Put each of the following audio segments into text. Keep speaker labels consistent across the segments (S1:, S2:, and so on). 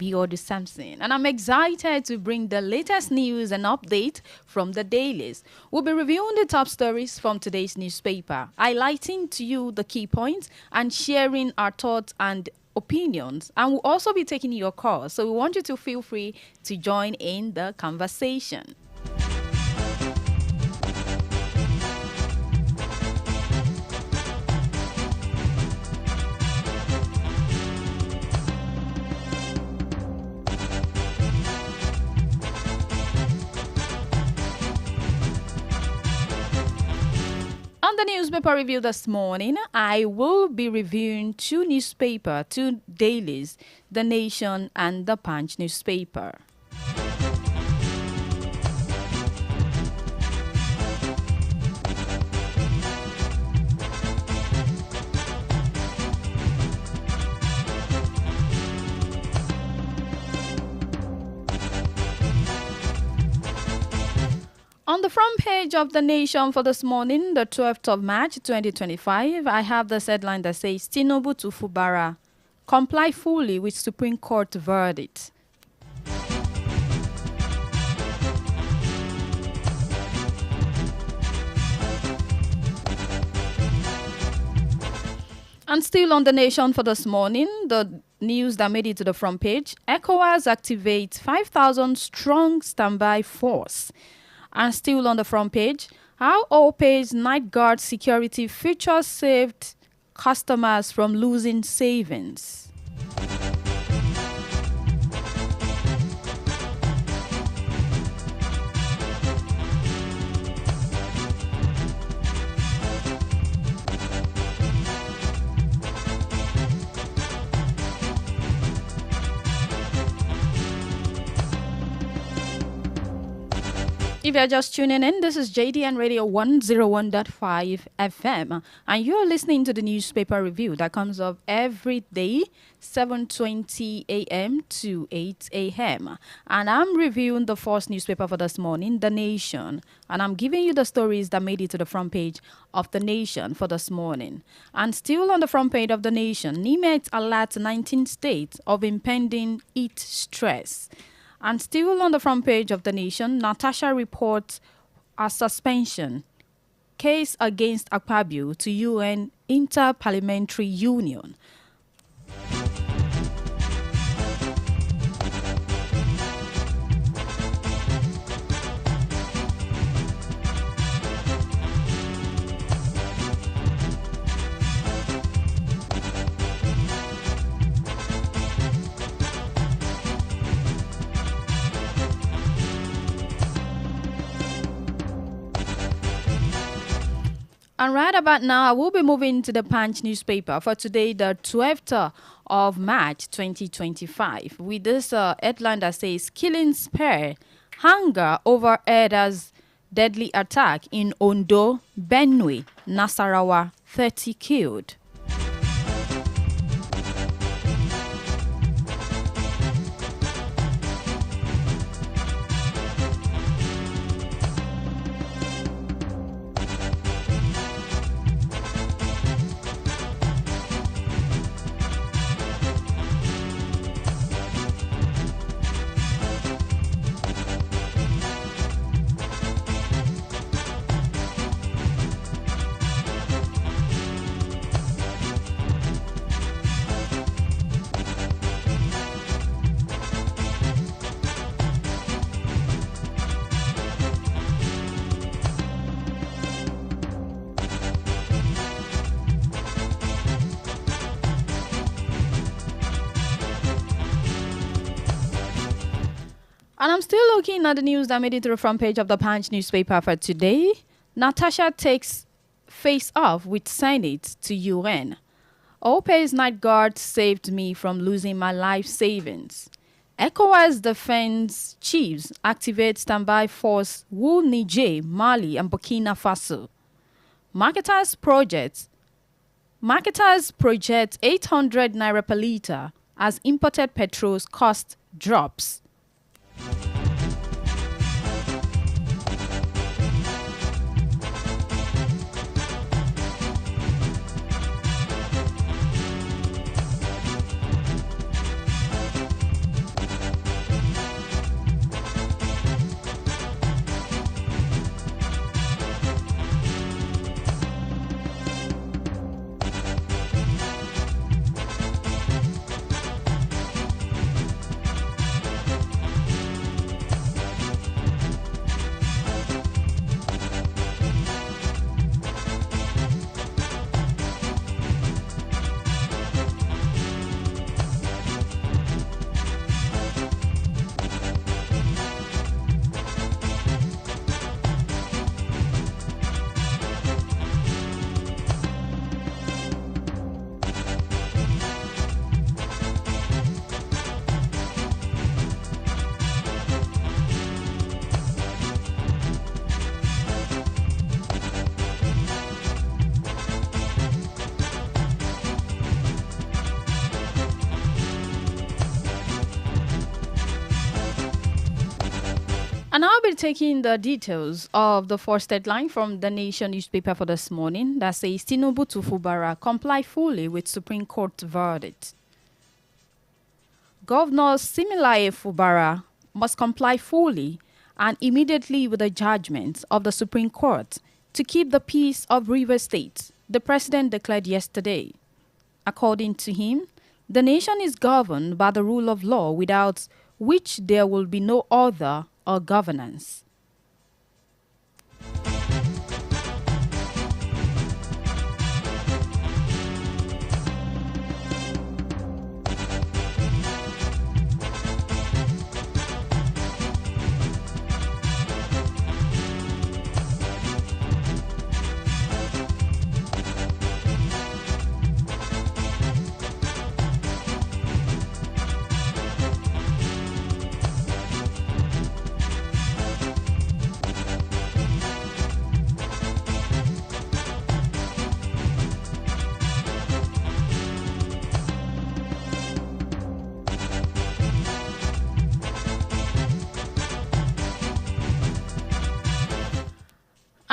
S1: Biodi Sampson, and I'm excited to bring the latest news and update from the dailies. We'll be reviewing the top stories from today's newspaper, highlighting to you the key points and sharing our thoughts and opinions. And we'll also be taking your calls, so we want you to feel free to join in the conversation. On the newspaper review this morning, I will be reviewing two dailies, The Nation and The Punch newspaper. On the front page of The Nation for this morning, the 12th of March 2025, I have this headline that says, Tinubu to Fubara, comply fully with Supreme Court verdict. And still on The Nation for this morning, the news that made it to the front page, ECOWAS activates 5,000 strong standby force. And still on the front page, how OPay's night guard security features saved customers from losing savings. If you're just tuning in, this is JDN Radio 101.5 FM, and you're listening to the newspaper review that comes up every day, 7:20 a.m. to 8 a.m. And I'm reviewing the first newspaper for this morning, The Nation, and I'm giving you the stories that made it to the front page of The Nation for this morning. And still on the front page of The Nation, NIMET alerts 19 states of impending heat stress. And still on the front page of The Nation, Natasha reports a suspension case against Akpabio to UN Inter-Parliamentary Union. And right about now, I will be moving to the Punch newspaper for today, the 12th of March 2025, with this headline that says, Killing spare, hunger over herders' deadly attack in Ondo, Benue, Nasarawa, 30 killed. And I'm still looking at the news that made it to the front page of the Punch newspaper for today. Natasha takes face off with Senate to UN. OPay's night guard saved me from losing my life savings. ECOWAS defense chiefs activate standby force Wu Niger, Mali, and Burkina Faso. Marketers project 800 naira per litre as imported petrol's cost drops. And I'll be taking the details of the first headline from the Nation newspaper for this morning that says Tinubu to Fubara comply fully with Supreme Court verdict. Governor Similaye Fubara must comply fully and immediately with the judgments of the Supreme Court to keep the peace of Rivers State, the president declared yesterday. According to him, the nation is governed by the rule of law without which there will be no order or governance.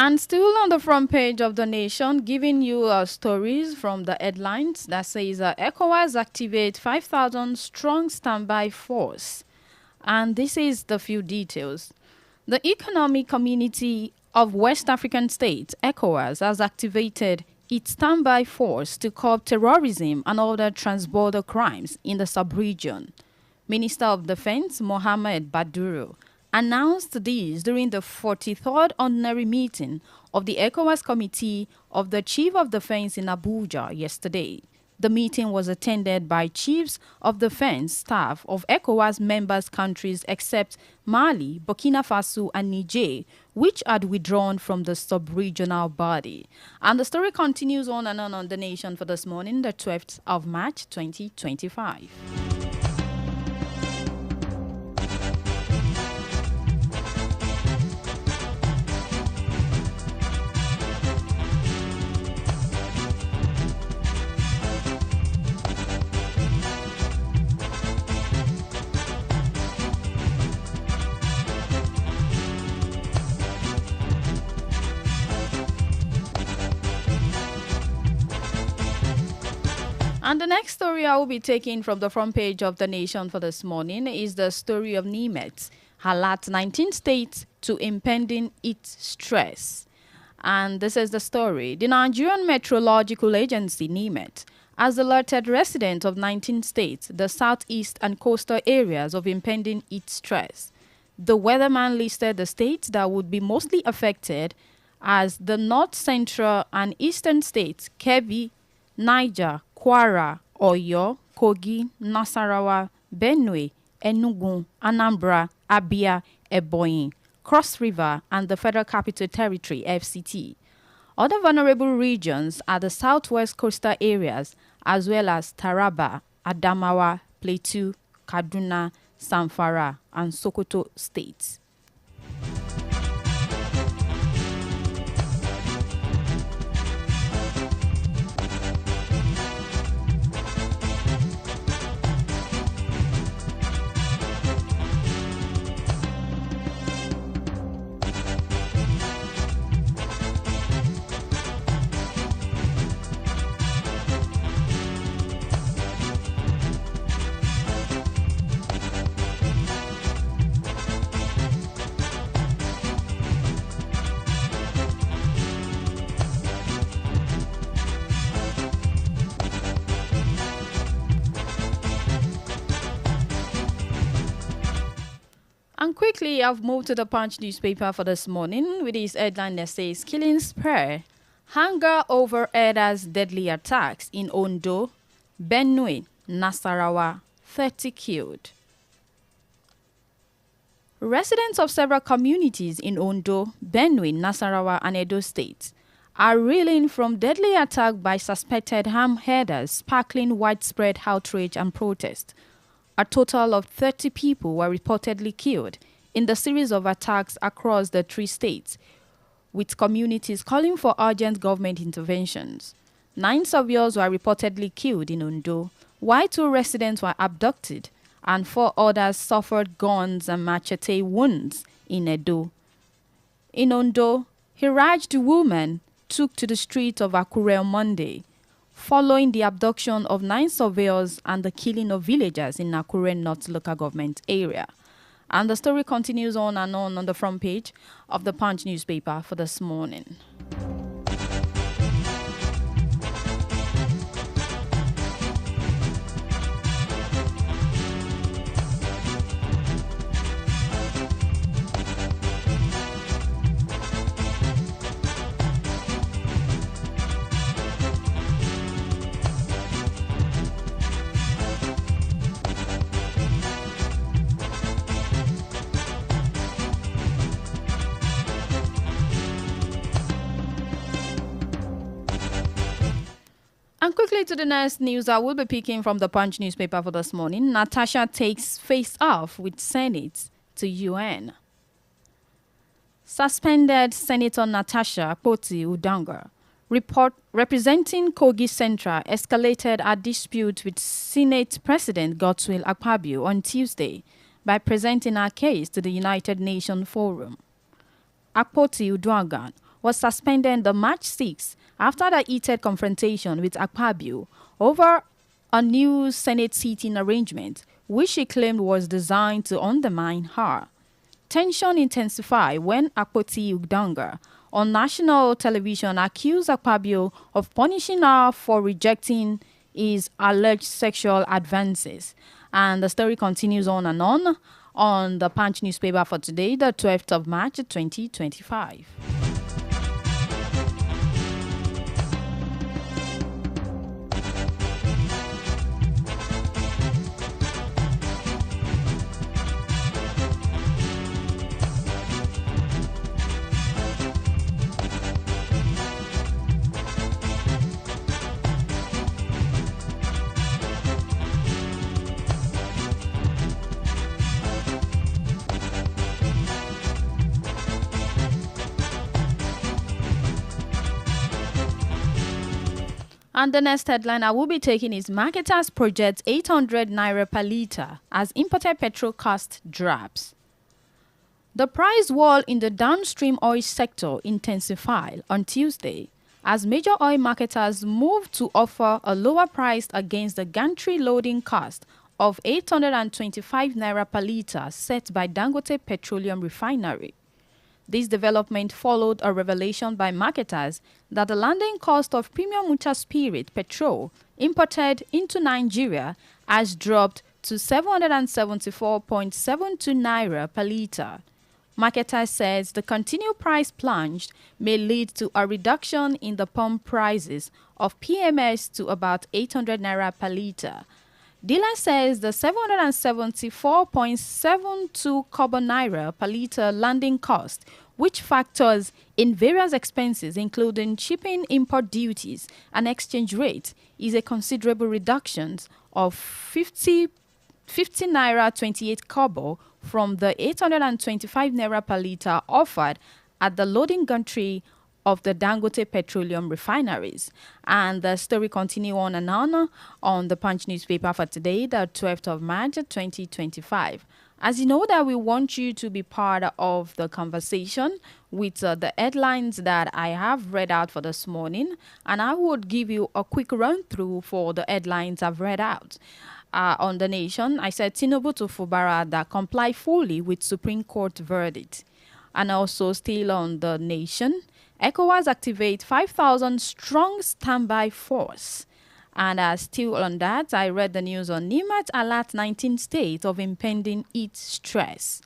S1: And still on the front page of the Nation, giving you stories from the headlines that says ECOWAS activate 5,000 strong standby force. And this is the few details. The Economic Community of West African States, ECOWAS, has activated its standby force to curb terrorism and other transborder crimes in the sub-region. Minister of Defense Mohamed Baduro announced this during the 43rd ordinary meeting of the ECOWAS Committee of the Chief of Defense in Abuja yesterday. The meeting was attended by chiefs of defense staff of ECOWAS members countries except Mali, Burkina Faso and Niger, which had withdrawn from the sub-regional body. And the story continues on and on the Nation for this morning, the 12th of March 2025. And the next story I will be taking from the front page of the Nation for this morning is the story of NIMET, alert 19 states to impending heat stress. And this is the story. The Nigerian Meteorological Agency, NIMET, has alerted residents of 19 states, the southeast and coastal areas, of impending heat stress. The weatherman listed the states that would be mostly affected as the north central and eastern states, Kebbi, Niger, Kwara, Oyo, Kogi, Nasarawa, Benue, Enugu, Anambra, Abia, Ebonyi, Cross River, and the Federal Capital Territory, FCT. Other vulnerable regions are the southwest coastal areas, as well as Taraba, Adamawa, Plateau, Kaduna, Zamfara, and Sokoto states. And quickly, I've moved to the Punch newspaper for this morning with this headline that says, Killing Spare, Hunger over Herders' Deadly Attacks in Ondo, Benue, Nasarawa, 30 killed. Residents of several communities in Ondo, Benue, Nasarawa, and Edo states are reeling from deadly attack by suspected armed herders, sparkling widespread outrage and protest. A total of 30 people were reportedly killed in the series of attacks across the three states, with communities calling for urgent government interventions. 9 surveyors were reportedly killed in Ondo, while 2 residents were abducted and 4 others suffered guns and machete wounds in Edo. In Ondo, Hiraj the woman took to the streets of Akure on Monday, following the abduction of 9 surveyors and the killing of villagers in Akure North local government area. And the story continues on and on the front page of the Punch newspaper for this morning. And quickly to the next news I will be picking from the Punch newspaper for this morning. Natasha takes face off with Senate to UN. Suspended Senator Natasha Akpoti-Uduaghan, representing Kogi Central, escalated a dispute with Senate President Godswill Akpabio on Tuesday by presenting her case to the United Nations Forum. Akpoti-Uduaghan was suspended on March 6 after the heated confrontation with Akpabio over a new Senate seating arrangement, which she claimed was designed to undermine her. Tension intensified when Akpoti-Uduaghan on national television accused Akpabio of punishing her for rejecting his alleged sexual advances. And the story continues on and on the Punch newspaper for today, the 12th of March 2025. And the next headline I will be taking is marketers project 800 naira per litre as imported petrol cost drops. The price war in the downstream oil sector intensified on Tuesday as major oil marketers moved to offer a lower price against the gantry loading cost of 825 naira per litre set by Dangote Petroleum Refinery. This development followed a revelation by marketers that the landing cost of premium motor spirit petrol imported into Nigeria has dropped to 774.72 naira per litre. Marketers says the continued price plunge may lead to a reduction in the pump prices of PMS to about 800 naira per litre. Dealer says the 774.72 kobo naira per litre landing cost, which factors in various expenses including shipping, import duties, and exchange rate, is a considerable reduction of 50 naira 28 kobo from the 825 naira per litre offered at the loading gantry of the Dangote Petroleum Refineries. And the story continue on and on the Punch newspaper for today, the 12th of March 2025. As you know that we want you to be part of the conversation with the headlines that I have read out for this morning, and I would give you a quick run through for the headlines I've read out. On the Nation, I said Tinubu to Fubara that comply fully with Supreme Court verdict. And also still on the Nation, ECOWAS activate 5,000 strong standby force. And still on that, I read the news on NIMAT alert 19 states of impending heat stress.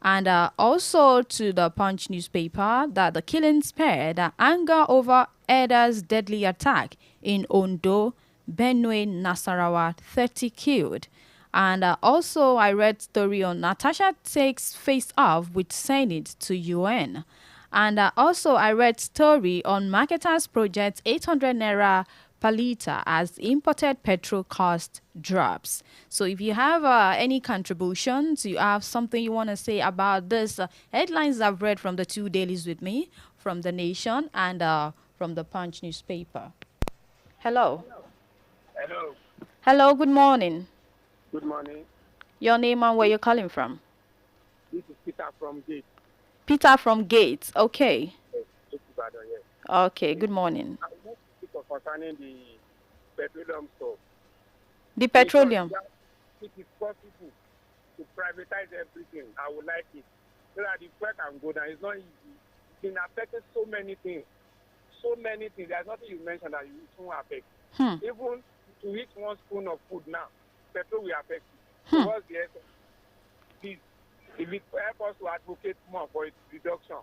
S1: And also to the Punch newspaper that the killing spared anger over Eda's deadly attack in Ondo, Benue, Nasarawa, 30 killed. And also I read story on Natasha takes face off with Senate to UN. And also I read story on marketers project 800 naira per litre as imported petrol cost drops. So if you have any contributions, you have something you want to say about this headlines I've read from the two dailies with me, from the Nation and from the Punch newspaper. Hello.
S2: Hello.
S1: Hello, good morning.
S2: Good morning.
S1: Your name and where you're calling from?
S2: This is Peter from Gate.
S1: Peter from Gates. Okay.
S2: Yes, Ibadan, yes.
S1: Okay. Good morning.
S2: I want to speak concerning the petroleum stuff.
S1: The
S2: In short,
S1: petroleum.
S2: it is possible to privatize everything. I would like it. So that the fuel can go down. It's not easy. It's been affecting so many things. So many things. There's nothing you mentioned that it won't affect. Even to eat one spoon of food now, petrol will affect you. So what's the essence? Please, if it help us to advocate more for its reduction.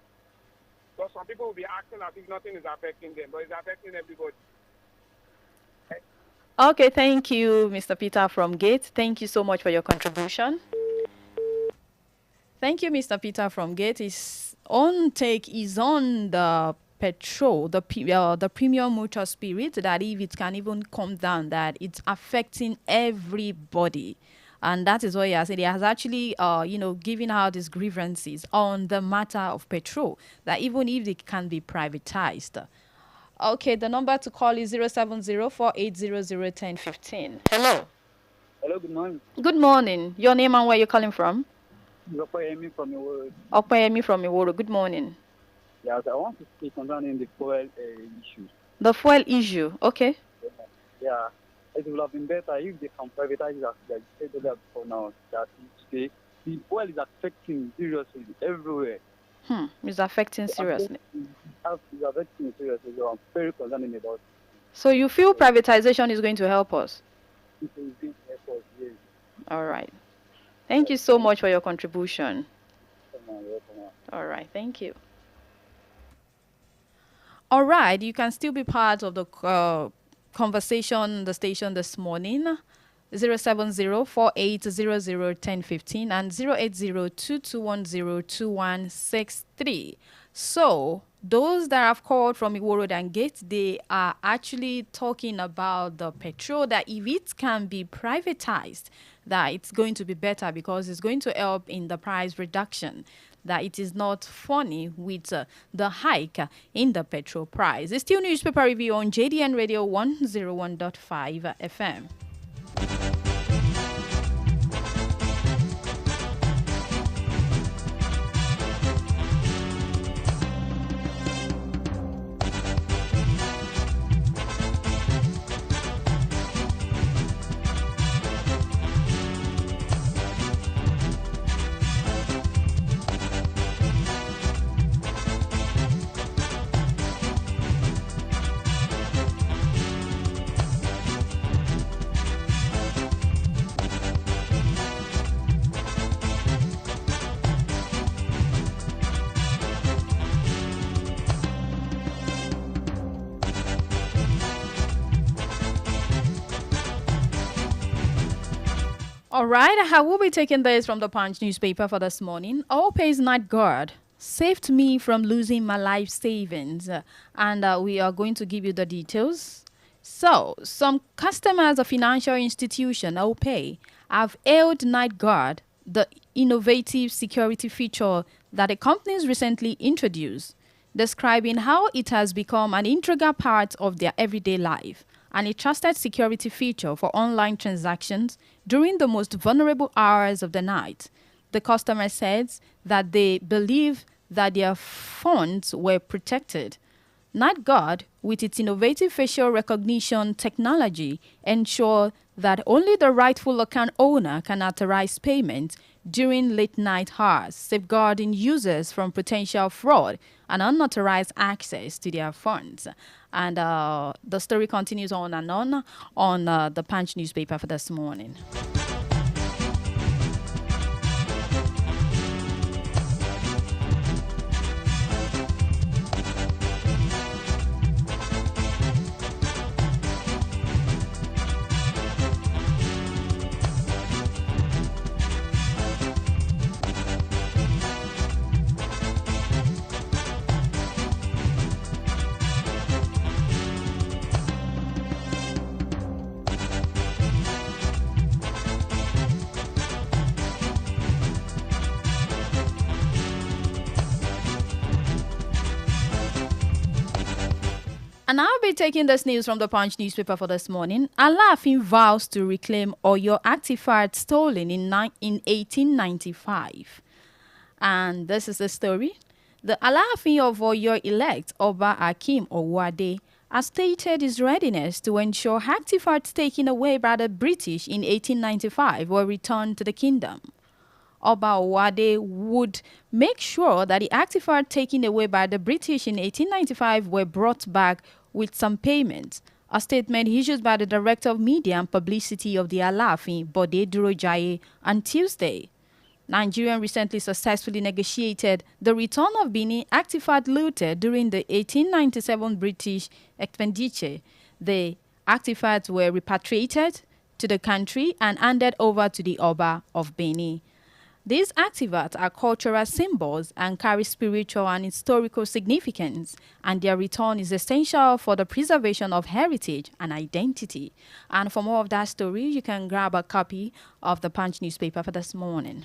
S2: Because some people will be acting as if nothing is affecting them, but it's affecting everybody.
S1: Okay, thank you, Mr. Peter from Gate. Thank you so much for your contribution. Thank you, Mr. Peter from Gate. His own take is on the petrol, the premium motor spirit, that if it can even come down, that it's affecting everybody. And that is what he has said. He has actually, given out his grievances on the matter of petrol, that even if it can be privatized. Okay, the number to call is 070-4800-1015. Hello.
S3: Hello, good morning.
S1: Good morning. Your name and where you're calling from?
S3: Opeyemi from Iworo.
S1: Opeyemi from Iworo. Good morning.
S3: Yes, I want to speak concerning the fuel issue.
S1: The fuel issue, okay.
S3: Yeah, it would have been better if they can privatize it as they said earlier before now. That today, the fuel is affecting seriously everywhere.
S1: It's affecting seriously.
S3: It's affecting seriously, so I'm very concerned about it.
S1: So you feel privatization is going to help us?
S3: It is being effort, yes.
S1: All right. Thank you so much for your contribution. All right, thank you. All right, you can still be part of the conversation on the station this morning. 070-4800-1015 and 080-2210-2163. So those that have called from Iworo and Gate, they are actually talking about the petrol, that if it can be privatized, that it's going to be better because it's going to help in the price reduction, that it is not funny with the hike in the petrol price. It's still newspaper review on JDN Radio 101.5 FM. All right, I will be taking this from the Punch newspaper for this morning. Opay's night guard saved me from losing my life savings. And we are going to give you the details. So, some customers of financial institution, Opay, have hailed Night Guard, the innovative security feature that the companies recently introduced, describing how it has become an integral part of their everyday life and a trusted security feature for online transactions during the most vulnerable hours of the night. The customer says that they believe that their funds were protected. Night Guard, with its innovative facial recognition technology, ensure that only the rightful account owner can authorize payment during late night hours, safeguarding users from potential fraud and unauthorized access to their funds. And the story continues on and on the Punch newspaper for this morning. And I'll be taking this news from the Punch newspaper for this morning. Alaafin vows to reclaim Oyo artifact stolen in 1895. And this is the story. The Alaafin of Oyo elect Oba Akim Owade has stated his readiness to ensure artifacts taken away by the British in 1895 were returned to the kingdom. Oba Owade would make sure that the artifacts taken away by the British in 1895 were brought back with some payment. A statement issued by the Director of Media and Publicity of the Alaafin, Bode Durojaye, on Tuesday. Nigeria recently successfully negotiated the return of Benin artifact looted during the 1897 British expenditure. The artifacts were repatriated to the country and handed over to the Oba of Benin. These artifacts are cultural symbols and carry spiritual and historical significance, and their return is essential for the preservation of heritage and identity. And for more of that story, you can grab a copy of the Punch newspaper for this morning.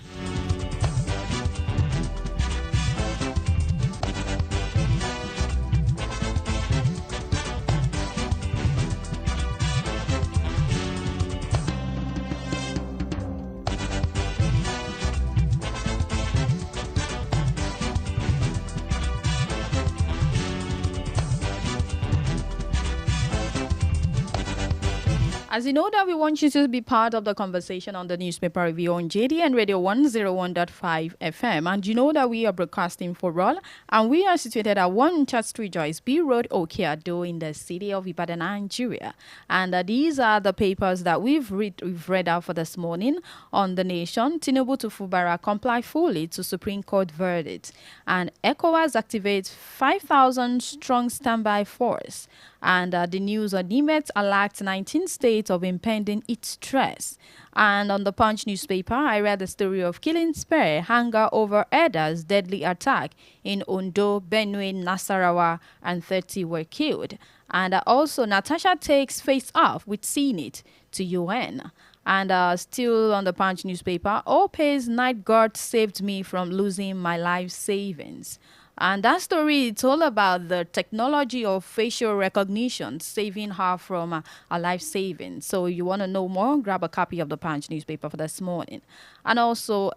S1: As you know that we want you to be part of the conversation on the newspaper review on JDN Radio 101.5 FM. And you know that we are broadcasting for all. And we are situated at 1 Church Street, Joyce B Road, Okeado, in the city of Ibadan, Nigeria. And these are the papers that we've read out for this morning. On The Nation, Tinubu to Fubara comply fully to Supreme Court verdict. And ECOWAS activates 5,000 strong standby force. And the news on Nimet alerts 19 states of impending heat stress. And on the Punch newspaper, I read the story of killing spare hunger over Eda's deadly attack in Ondo, Benue, Nasarawa, and 30 were killed. And also, Natasha takes face off with Senate to UN. And still on the Punch newspaper, Ope's night guard saved me from losing my life savings. And that story, it's all about the technology of facial recognition saving her from a life saving. So you want to know more, grab a copy of the Punch newspaper for this morning. And also,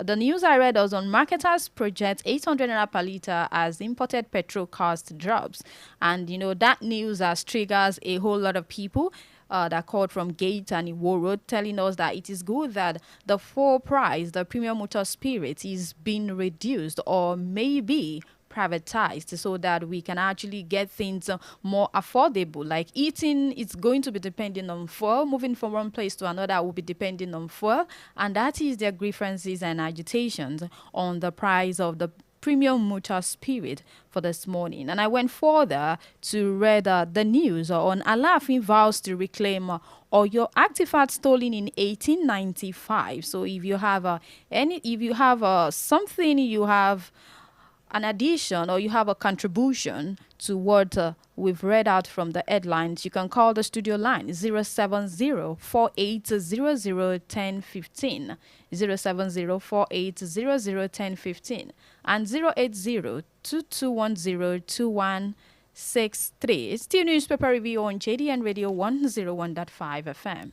S1: the news I read was on marketers project 800 naira per litre as imported petrol cost drops. And, you know, that news has triggers a whole lot of people that called from Gate and Iwo Road, telling us that it is good that the full price, the premium motor spirit, is being reduced or maybe privatized so that we can actually get things more affordable. Like eating, it's going to be depending on fuel. Moving from one place to another will be depending on fuel. And that is their grievances and agitations on the price of the premium motor spirit for this morning. And I went further to read the news on Alaafin vows to reclaim Oyo artifact stolen in 1895. So if you have something, you have an addition or you have a contribution to what we've read out from the headlines, you can call the studio line 070-4800-1015, 070-4800-1015, and 080-2210-2163. It's still newspaper review on JDN Radio 101.5 FM.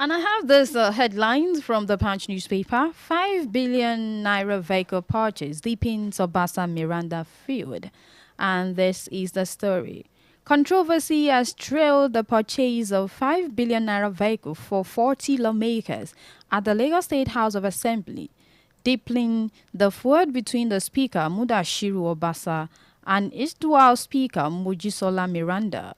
S1: And I have this headlines from the Punch newspaper. 5 billion naira vehicle purchase deepens Obasa Miranda feud. And this is the story. Controversy has trailed the purchase of 5 billion naira vehicle for 40 lawmakers at the Lagos State House of Assembly, deepening the feud between the Speaker Mudashiru Obasa and its dual Speaker Mojisola Miranda.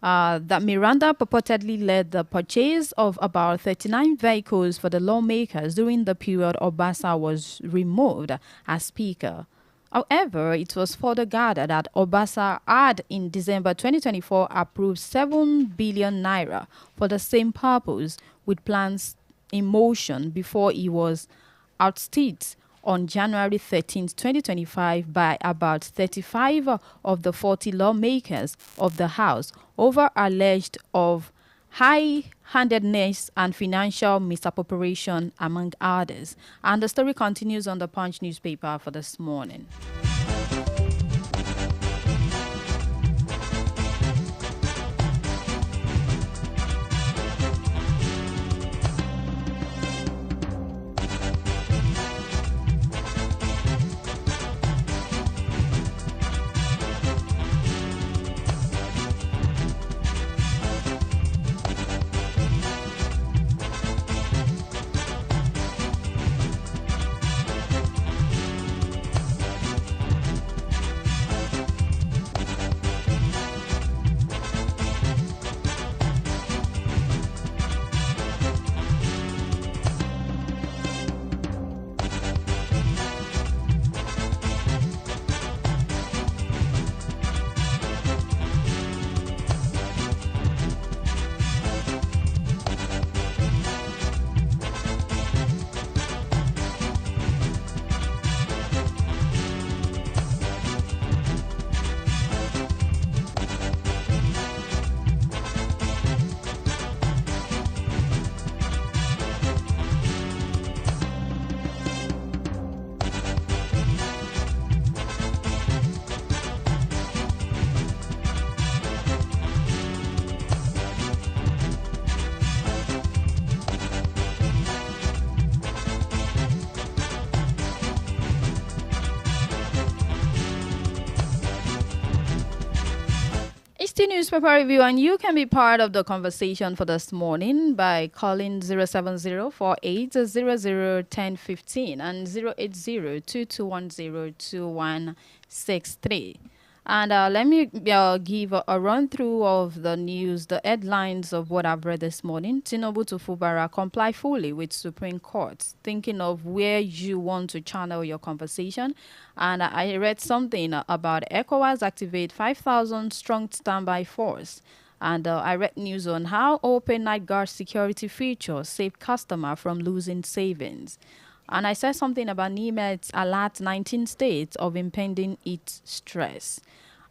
S1: That Miranda purportedly led the purchase of about 39 vehicles for the lawmakers during the period Obasa was removed as Speaker. However, it was further gathered that Obasa had in December 2024 approved 7 billion naira for the same purpose, with plans in motion before he was ousted on January 13, 2025 by about 35 of the 40 lawmakers of the House over alleged of high-handedness and financial misappropriation, among others. And the story continues on the Punch newspaper for this morning. It's the newspaper review, and you can be part of the conversation for this morning by calling 07048001015 and 08022102163. And let me give a run through of the news, the headlines of what I've read this morning. Tinubu to Fubara comply fully with Supreme Court. Thinking of where you want to channel your conversation. And I read something about ECOWAS activate 5,000 strong standby force. And I read news on how open night guard security feature saved customer from losing savings. And I said something about NIMET's alert 19 states of impending heat stress.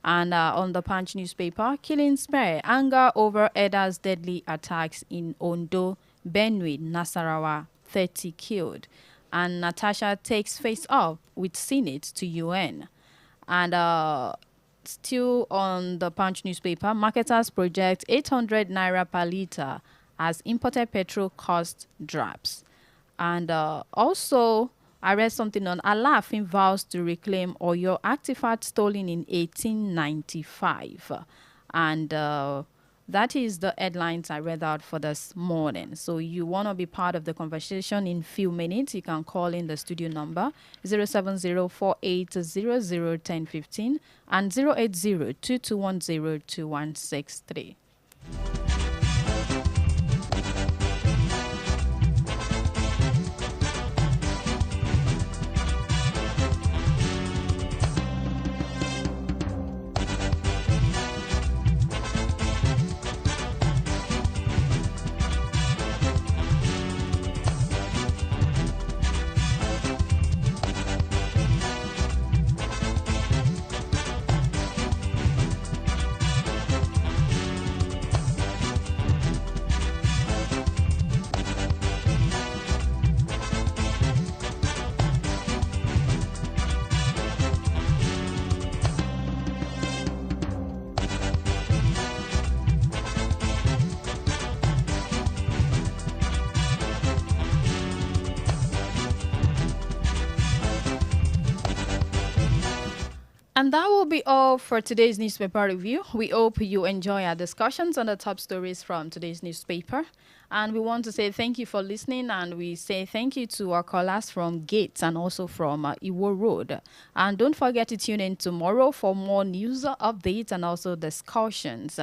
S1: And on the Punch newspaper, killing spare, anger over Eda's deadly attacks in Ondo, Benue, Nasarawa, 30 killed. And Natasha takes face up with Senate to UN. And still on the Punch newspaper, marketers project 800 naira per litre as imported petrol cost drops. And also, I read something on Alafin vows to reclaim Oyo artifact stolen in 1895. And that is the headlines I read out for this morning. So you want to be part of the conversation in few minutes, you can call in the studio number 07048001015 and 08022102163. And that will be all for today's newspaper review. We hope you enjoy our discussions on the top stories from today's newspaper. And we want to say thank you for listening, and we say thank you to our callers from Gates and also from Iwo Road. And don't forget to tune in tomorrow for more news updates and also discussions.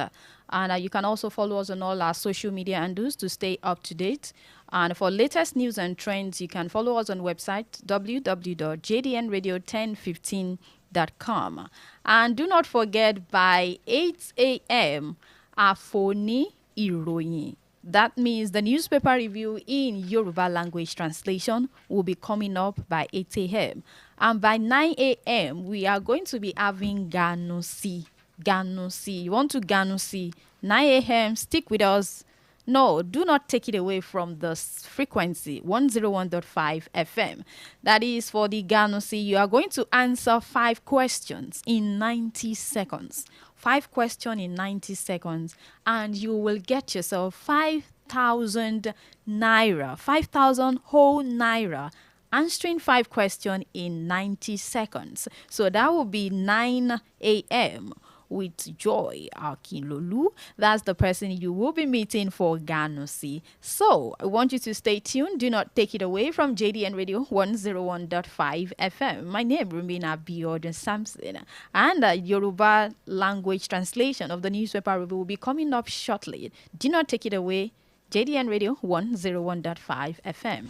S1: And you can also follow us on all our social media handles to stay up to date. And for latest news and trends, you can follow us on website www.jdnradio1015.com. And do not forget by 8 a.m. Afoni Iroyin. That means the newspaper review in Yoruba language translation will be coming up by 8 a.m. And by 9 a.m., we are going to be having Ganusi. Ganusi. You want to Ganusi? 9 a.m., stick with us. No, do not take it away from the frequency 101.5 FM. That is for the Ganusi. You are going to answer 5 questions in 90 seconds. 5 questions in 90 seconds, and you will get yourself 5,000 naira, 5,000 whole naira, answering 5 questions in 90 seconds. So that will be 9 a.m. with Joy Akinlolu. That's the person you will be meeting for Ganusi. So I want you to stay tuned. Do not take it away from JDN Radio 101.5 FM. My name remains Abiodun Samson, and Yoruba language translation of the newspaper review will be coming up shortly. Do not take it away. JDN Radio 101.5 FM.